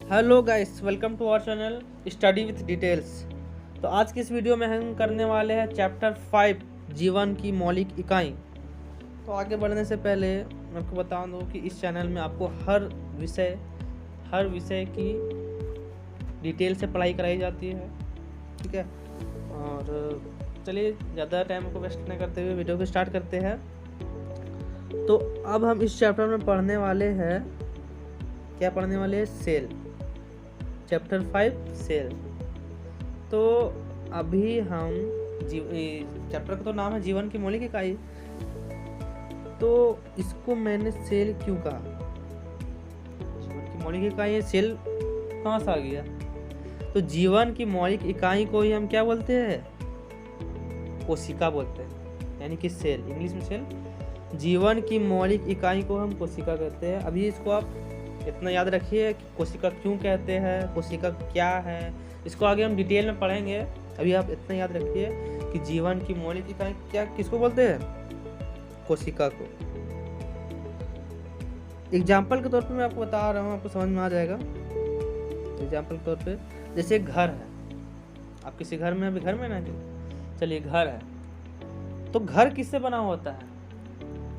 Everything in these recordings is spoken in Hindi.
Hello guys, welcome to our channel study with details. तो आज की इस वीडियो में हम करने वाले हैं चैप्टर 5 जीवन की मौलिक इकाई। तो आगे बढ़ने से पहले मैं आपको बता दूं कि इस चैनल में आपको हर विषय की डिटेल से पढ़ाई कराई जाती है, ठीक है। और चलिए ज़्यादा टाइम को वेस्ट न करते हुए वीडियो को स्टार्ट करते हैं। तो अब हम इस चैप्टर में पढ़ने वाले हैं, क्या पढ़ने वाले हैं? Cell, chapter 5 cell. तो अभी हम चैप्टर का तो नाम है जीवन की मौलिक इकाई, तो इसको मैंने सेल क्यों कहा? जीवन की मौलिक इकाई है, सेल कहाँ से आ गया? तो जीवन की मौलिक इकाई को ही हम क्या बोलते हैं? कोशिका बोलते हैं, यानी कि सेल, इंग्लिश में सेल। जीवन की मौलिक इकाई को हम कोशिका कहते हैं। अभी इसको आप इतना याद रखिए कि कोशिका क्यों कहते हैं, कोशिका क्या है, इसको आगे हम डिटेल में पढ़ेंगे। अभी आप इतना याद रखिए कि जीवन की मौलिक इकाई क्या किसको बोलते हैं? कोशिका को। एग्जाम्पल के तौर पे मैं आपको बता रहा हूँ, आपको समझ में आ जाएगा। एग्जाम्पल के तौर पे जैसे घर है, आप किसी घर में, अभी घर में ना, चलिए घर है, तो घर किससे बना हुआ होता है?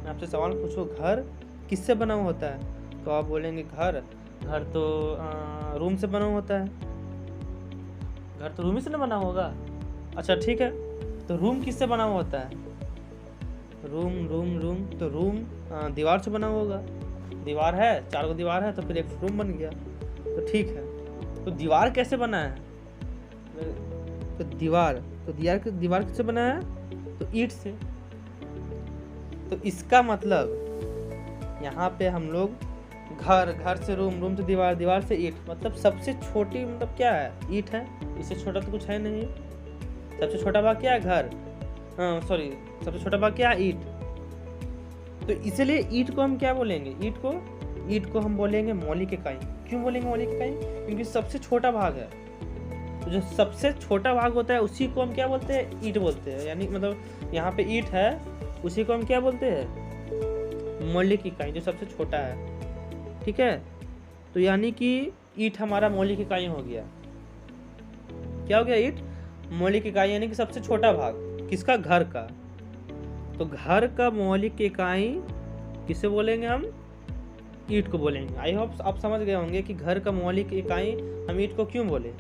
मैं आपसे सवाल पूछूं, घर किससे बना हुआ होता है? तो आप बोलेंगे घर तो रूम से बना हुआ होता है। घर तो रूम ही से ना बना होगा। अच्छा ठीक है, तो रूम किससे बना हुआ होता है? रूम तो रूम दीवार से बना होगा। दीवार है, 4 दीवार है, तो फिर एक रूम बन गया। तो ठीक है, तो दीवार कैसे बना है? तो दीवार किससे बना है? तो ईंट से। तो इसका मतलब यहाँ पे हम लोग घर से रूम से दीवार से ईंट, मतलब सबसे छोटी, मतलब क्या है? ईंट है, इससे छोटा तो कुछ है नहीं। सबसे छोटा भाग क्या है? घर। सबसे छोटा भाग क्या है? ईंट। तो इसलिए ईंट को हम क्या बोलेंगे? ईंट को हम बोलेंगे मौलिक इकाई। क्यों बोलेंगे मौलिक इकाई? क्योंकि सबसे छोटा भाग है। तो जो सबसे छोटा भाग होता है उसी को हम क्या बोलते हैं? ईंट बोलते हैं। यानी मतलब यहाँ पे ईंट है, उसी को हम क्या बोलते हैं? मौलिक इकाई, जो सबसे छोटा है, ठीक है। तो यानी कि ईंट हमारा मौलिक इकाई हो गया। क्या हो गया? ईंट मौलिक इकाई, यानी कि सबसे छोटा भाग किसका? घर का। तो घर का मौलिक इकाई किसे बोलेंगे हम? ईंट को बोलेंगे। आई होप आप समझ गए होंगे कि घर का मौलिक इकाई हम ईंट को क्यों बोले।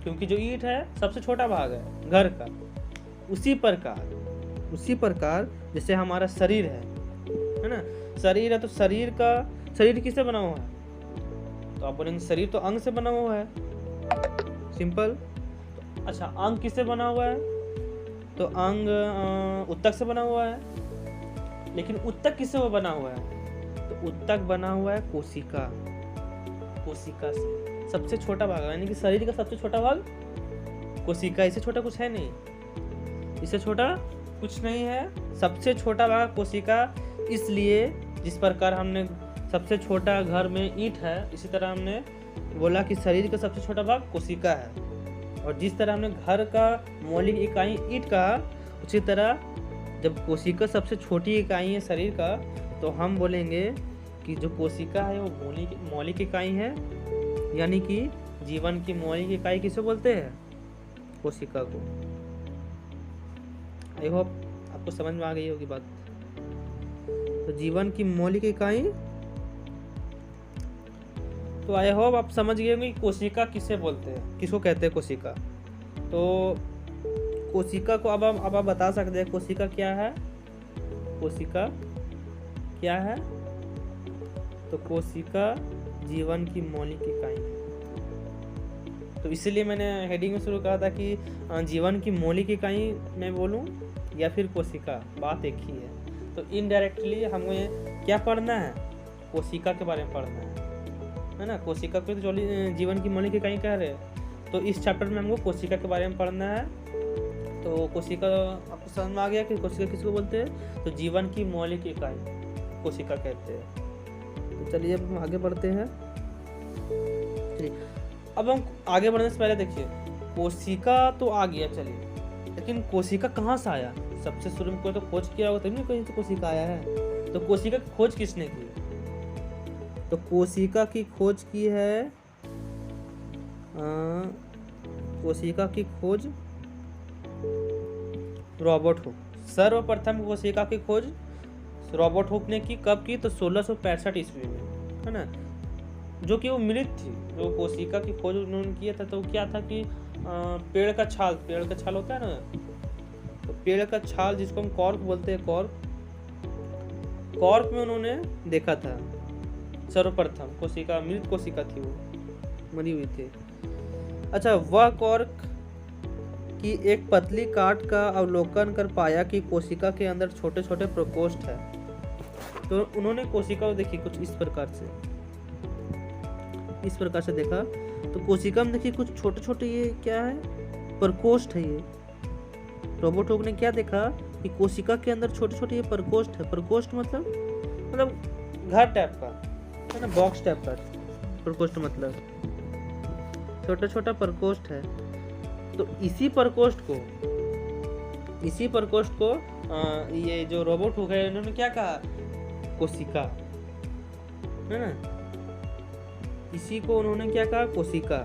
क्योंकि जो ईंट है सबसे छोटा भाग है घर का। उसी प्रकार जैसे हमारा शरीर है ना, शरीर है, तो शरीर किससे बना हुआ है? तो आप बोलेंगे शरीर तो अंग से बना हुआ है, सिंपल। अच्छा, अंग किससे बना हुआ है? तो अंग उत्तक से बना हुआ है। लेकिन उत्तक किससे वो बना हुआ है? तो उत्तक बना हुआ है कोशिका से। सबसे छोटा भाग, यानी कि शरीर का सबसे छोटा भाग कोशिका। इससे छोटा कुछ है नहीं, इससे छोटा कुछ नहीं है। सबसे छोटा भाग कोशिका। इसलिए जिस प्रकार हमने सबसे छोटा घर में ईंट है, इसी तरह हमने बोला कि शरीर का सबसे छोटा भाग कोशिका है। और जिस तरह हमने घर का मौलिक इकाई ईंट कहा, उसी तरह जब कोशिका सबसे छोटी इकाई है शरीर का, तो हम बोलेंगे कि जो कोशिका है वो मौलिक इकाई है। यानी कि जीवन की मौलिक इकाई किसे बोलते हैं? कोशिका को। आई होप आपको समझ में आ गई होगी बात। तो जीवन की मौलिक इकाई, तो आई होप आप समझ गए होंगे कि कोशिका किसे बोलते हैं, किसको कहते हैं कोशिका। तो कोशिका को अब आप बता सकते हैं कोशिका क्या है? कोशिका क्या है? तो कोशिका जीवन की मौलिक इकाई है। तो इसलिए मैंने हेडिंग में शुरू कहा था कि जीवन की मौलिक इकाई मैं बोलूं या फिर कोशिका, बात एक ही है। तो इनडायरेक्टली हमें क्या पढ़ना है? कोशिका के बारे में पढ़ना है ना। कोशिका को तो जीवन की मौलिक इकाई कह रहे हैं, तो इस चैप्टर में हमको कोशिका के बारे में पढ़ना है। तो कोशिका आपको समझ में आ गया कि कोशिका किसको बोलते हैं? तो जीवन की मौलिक इकाई कोशिका कहते हैं। तो चलिए अब हम आगे बढ़ते हैं। अब हम आगे बढ़ने से पहले देखिए, कोशिका तो आ गया, चलिए, लेकिन कोशिका कहाँ से आया? सबसे शुरू में कोई तो खोज किया होगा, तभी कहीं से कोशिका आया है। तो कोशिका की खोज किसने की? तो कोशिका की खोज की है, कोशिका की खोज रॉबर्ट हुक। सर्वप्रथम कोशिका की खोज रॉबर्ट हुक ने की, कब की? तो 1665 ईस्वी में, है ना। जो कि वो मिलित थी, जो कोशिका की खोज उन्होंने किया था, तो क्या था कि पेड़ का छाल होता है ना, तो पेड़ का छाल जिसको हम कॉर्क बोलते हैं, कॉर्क में उन्होंने देखा था सर्वप्रथम कोशिका, मृत कोशिका थी, वो मरी हुई थी। अच्छा, वह कॉर्क की एक पतली काट का अवलोकन कर पाया कि कोशिका के अंदर छोटे छोटे प्रकोष्ठ है। तो उन्होंने कोशिका को देखी कुछ इस प्रकार से देखा, तो कोशिका में देखिए कुछ छोटे छोटे, ये क्या है? प्रकोष्ठ है। ये रॉबर्ट हुक ने क्या देखा कि कोशिका के अंदर छोटे छोटे ये प्रकोष्ठ है। प्रकोष्ठ मतलब घर टाइप का, है ना, बॉक्स टाइप का प्रकोष्ठ, मतलब छोटा छोटा प्रकोष्ठ है। तो इसी प्रकोष्ठ को ये जो रॉबर्ट हुक है, इन्होंने क्या कहा? कोशिका, है ना, इसी को उन्होंने क्या कहा? कोशिका।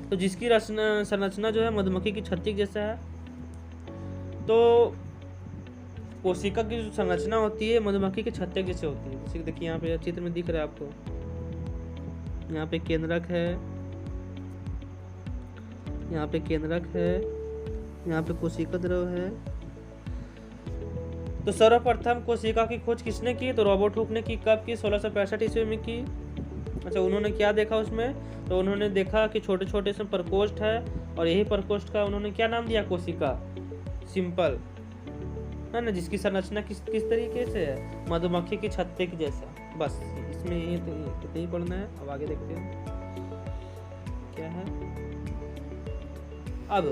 तो जिसकी संरचना जो है मधुमक्खी की छत्ती जैसा है। तो कोशिका की जो संरचना होती है मधुमक्खी के छत्ते जैसे होती है। जैसे देखिए यहाँ पे चित्र में दिख रहा है आपको, यहाँ पे केंद्रक है, यहाँ पे कोशिका द्रव है। तो सर्वप्रथम कोशिका की खोज किसने की? तो रॉबर्ट हुक ने की। कब की? 1665 ईस्वी में की। अच्छा, उन्होंने क्या देखा उसमें? तो उन्होंने देखा कि छोटे छोटे से प्रकोष्ठ है, और यही प्रकोष्ठ का उन्होंने क्या नाम दिया? कोशिका, सिंपल, है ना, जिसकी संरचना किस तरीके से है? मधुमक्खी की छत्ते की जैसा। बस इसमें ये इतना ही पढ़ना है। अब आगे देखते हैं क्या है। अब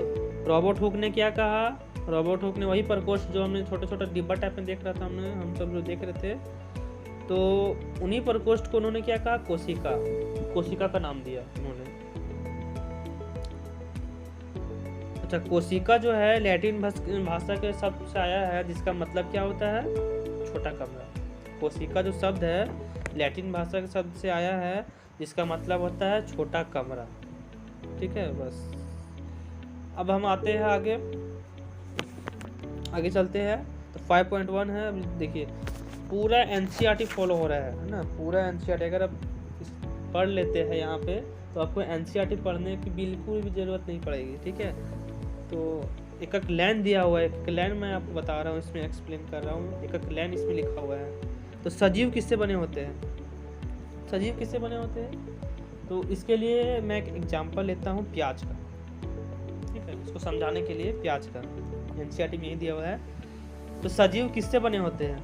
रॉबर्ट हुक ने क्या कहा? रॉबर्ट हुक ने वही प्रकोष्ठ जो हमने छोटा छोटा डिब्बा टाइप में देख रहा था, हम सब जो देख रहे थे, तो उन्हीं प्रकोष्ठ को उन्होंने क्या कहा? कोशिका का नाम दिया उन्होंने। अच्छा, कोशिका जो है लैटिन भाषा के शब्द से आया है, जिसका मतलब क्या होता है? छोटा कमरा। कोशिका जो शब्द है लैटिन भाषा के शब्द से आया है, जिसका मतलब होता है छोटा कमरा। ठीक है, बस। अब हम आते हैं आगे चलते हैं। तो 5.1 है। अब देखिए पूरा एनसीईआरटी फॉलो हो रहा है ना, पूरा एनसीईआरटी। अगर आप पढ़ लेते हैं यहाँ पे, तो आपको एनसीईआरटी पढ़ने की बिल्कुल भी ज़रूरत नहीं पड़ेगी। ठीक है, तो एक लाइन दिया हुआ है, एक लाइन मैं आपको बता रहा हूँ, इसमें एक्सप्लेन कर रहा हूँ। एक लाइन इसमें लिखा हुआ है। तो सजीव किससे बने होते हैं? तो इसके लिए मैं एक एग्जाम्पल लेता हूँ प्याज का। ठीक है, इसको समझाने के लिए प्याज का एनसीईआरटी में यही दिया हुआ है। तो सजीव किससे बने होते हैं?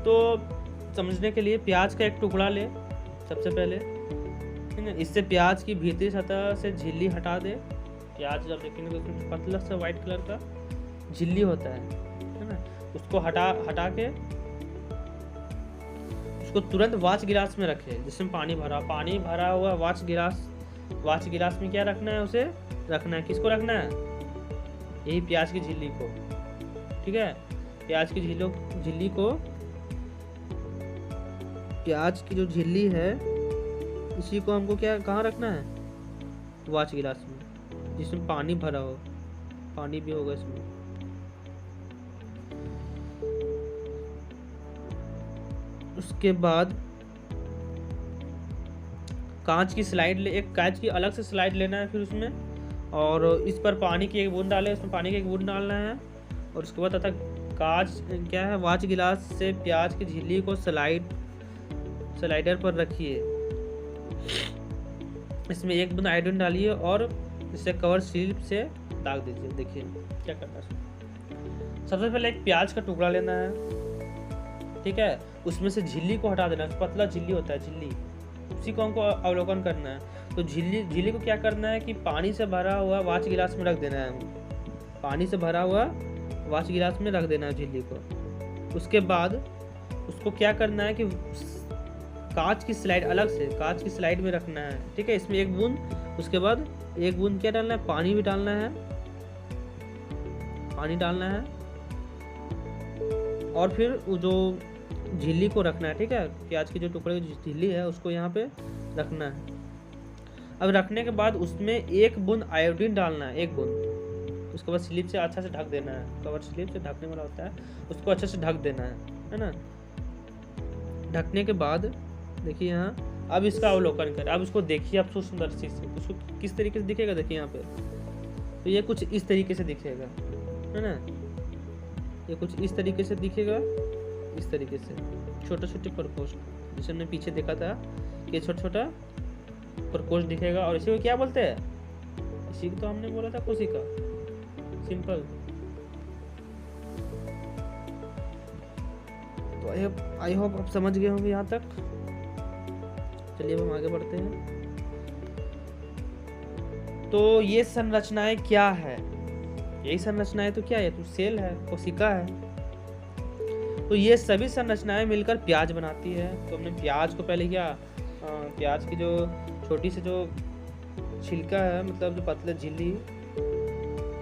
तो समझने के लिए प्याज का एक टुकड़ा ले सबसे पहले, है ना। इससे प्याज की भीतरी सतह से झिल्ली हटा दे। प्याज जब देखेंगे तो उसमें पतला सा व्हाइट कलर का झिल्ली होता है ना। उसको हटा के उसको तुरंत वाच गिलास में रखे, जिसमें पानी भरा हुआ वाच गिलास में क्या रखना है? उसे रखना है, किसको रखना है? यही प्याज की झिल्ली को। ठीक है, प्याज की जो झिल्ली है, इसी को हमको कहाँ रखना है? वाच गिलास में, जिसमें पानी भरा हो, पानी भी होगा इसमें। उसके बाद कांच की अलग से स्लाइड लेना है फिर उसमें, और इस पर पानी की एक बूंद डालें, उसमें पानी की एक बूंद डालना है। और उसके बाद तथा कांच क्या है? वाच गिलास से प्याज की झिल्ली को स्लाइडर पर रखिए। इसमें एक बूंद आयोडीन डालिए और इसे कवर स्लिप से दाग दीजिए। देखिए क्या करना है। सबसे पहले एक प्याज का टुकड़ा लेना है। ठीक है, उसमें से झिल्ली को हटा देना। पतला झिल्ली होता है, झिल्ली, उसी को हमको अवलोकन करना है। तो झिल्ली को क्या करना है कि पानी से भरा हुआ वाच गिलास में रख देना है। पानी से भरा हुआ वाच गिलास में रख देना है झिल्ली को। उसके बाद उसको क्या करना है कि कांच की स्लाइड में रखना है। ठीक है, इसमें एक बूंद, उसके बाद एक बूंद क्या डालना है? पानी भी डालना है, और फिर जो झिल्ली को रखना है, ठीक है। प्याज के जो टुकड़े की झिल्ली है उसको यहाँ पे रखना है। अब रखने के बाद उसमें 1 बूंद आयोडीन डालना है, 1 बूंद। उसके बाद स्लिप से अच्छा से ढक देना है, कवर स्लिप से ढकने वाला होता है, उसको अच्छे से ढक देना है ना। ढकने के बाद देखिए यहाँ, अब इसका अवलोकन करें। अब इसको देखिए आप सुंदर से, उसको किस तरीके से दिखेगा देखिए यहाँ पे, तो ये कुछ इस तरीके से दिखेगा, है ना। ये कुछ इस तरीके से दिखेगा, इस तरीके से छोटे छोटे प्रकोष्ठ, जैसे हमने पीछे देखा था कि छोटा छोटा प्रकोष्ठ दिखेगा। और इसी को क्या बोलते हैं, इसी को तो हमने बोला था कोशिका, सिंपल। तो आई होप आप समझ गए होंगे यहाँ तक। चलिए अब हम आगे बढ़ते हैं। तो ये संरचनाएं क्या है, यही संरचनाएं तो क्या है, तो सेल है, कोशिका है। तो ये सभी संरचनाएं मिलकर प्याज बनाती है। तो हमने प्याज को पहले क्या, प्याज की जो छोटी सी जो छिलका है, मतलब जो पतले झिल्ली,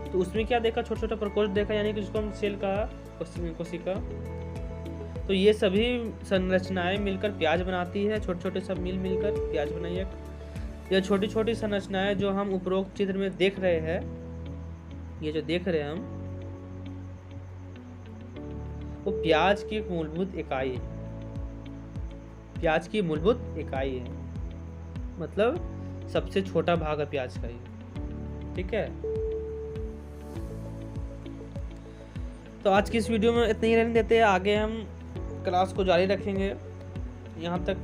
तो उसमें क्या देखा, छोटा छोटा प्रकोष्ठ देखा, यानी कि जिसको हम सेल कहा, कोशिका। तो ये सभी संरचनाएं मिलकर प्याज बनाती है, छोटे छोटे सब मिलकर प्याज बनाई है। ये छोटी छोटी संरचनाएं जो हम उपरोक्त चित्र में देख रहे हैं, ये जो देख रहे हैं हम, वो प्याज की एक मूलभूत इकाई है। प्याज की मूलभूत इकाई है, मतलब सबसे छोटा भाग है प्याज का ये, ठीक है। तो आज की इस वीडियो में इतना ही रहने देते हैं, आगे हम क्लास को जारी रखेंगे। यहाँ तक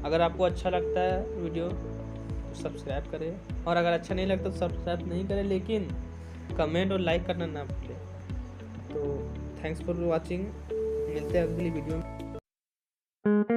अगर आपको अच्छा लगता है वीडियो तो सब्सक्राइब करें, और अगर अच्छा नहीं लगता तो सब्सक्राइब नहीं करें, लेकिन कमेंट और लाइक करना ना भूलें। तो थैंक्स फॉर वॉचिंग, मिलते हैं अगली वीडियो में।